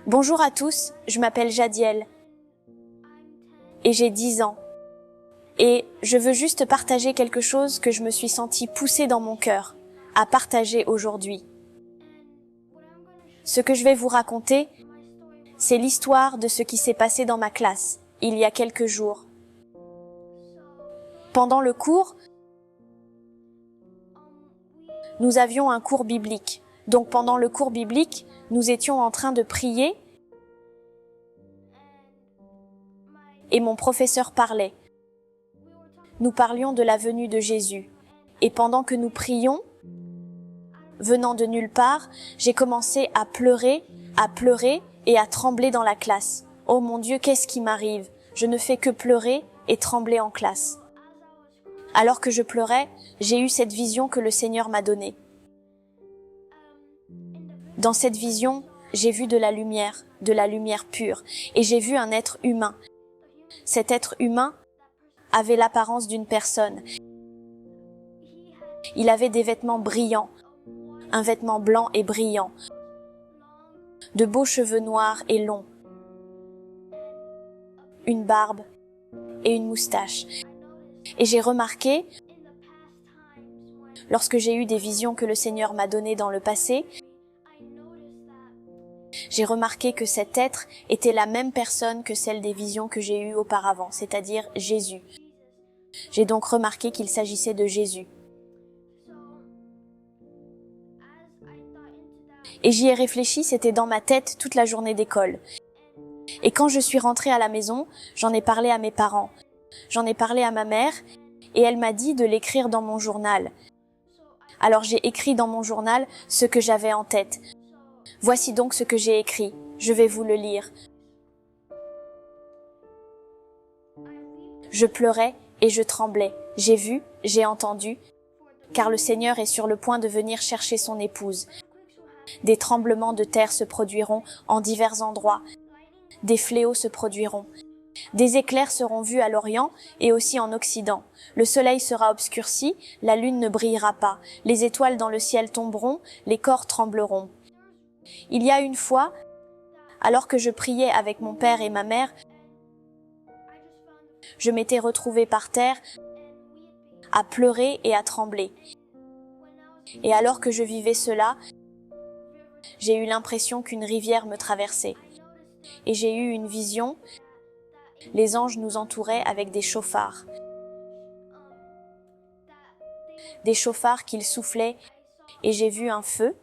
Bonjour à tous, je m'appelle Jadiel et j'ai 10 ans. Et je veux juste partager quelque chose que je me suis sentie poussée dans mon cœur à partager aujourd'hui. Ce que je vais vous raconter, c'est l'histoire de ce qui s'est passé dans ma classe il y a quelques jours. Pendant le cours, nous avions un cours biblique. Donc pendant le cours biblique, nous étions en train de prier et mon professeur parlait. Nous parlions de la venue de Jésus. Et pendant que nous prions, venant de nulle part, j'ai commencé à pleurer et à trembler dans la classe. Oh mon Dieu, qu'est-ce qui m'arrive? Je ne fais que pleurer et trembler en classe. Alors que je pleurais, j'ai eu cette vision que le Seigneur m'a donnée. Dans cette vision, j'ai vu de la lumière pure, et j'ai vu un être humain. Cet être humain avait l'apparence d'une personne. Il avait des vêtements brillants, un vêtement blanc et brillant, de beaux cheveux noirs et longs, une barbe et une moustache. Et j'ai remarqué, lorsque j'ai eu des visions que le Seigneur m'a données dans le passé, j'ai remarqué que cet être était la même personne que celle des visions que j'ai eues auparavant, c'est-à-dire Jésus. J'ai donc remarqué qu'il s'agissait de Jésus. Et j'y ai réfléchi, c'était dans ma tête toute la journée d'école. Et quand je suis rentrée à la maison, j'en ai parlé à mes parents. J'en ai parlé à ma mère, et elle m'a dit de l'écrire dans mon journal. Alors j'ai écrit dans mon journal ce que j'avais en tête. Voici donc ce que j'ai écrit. Je vais vous le lire. Je pleurais et je tremblais. J'ai vu, j'ai entendu, car le Seigneur est sur le point de venir chercher son épouse. Des tremblements de terre se produiront en divers endroits. Des fléaux se produiront. Des éclairs seront vus à l'Orient et aussi en Occident. Le soleil sera obscurci, la lune ne brillera pas. Les étoiles dans le ciel tomberont, les corps trembleront. Il y a une fois, alors que je priais avec mon père et ma mère, je m'étais retrouvée par terre à pleurer et à trembler. Et alors que je vivais cela, j'ai eu l'impression qu'une rivière me traversait. Et j'ai eu une vision. Les anges nous entouraient avec des chauffards. Des chauffards qu'ils soufflaient, et j'ai vu un feu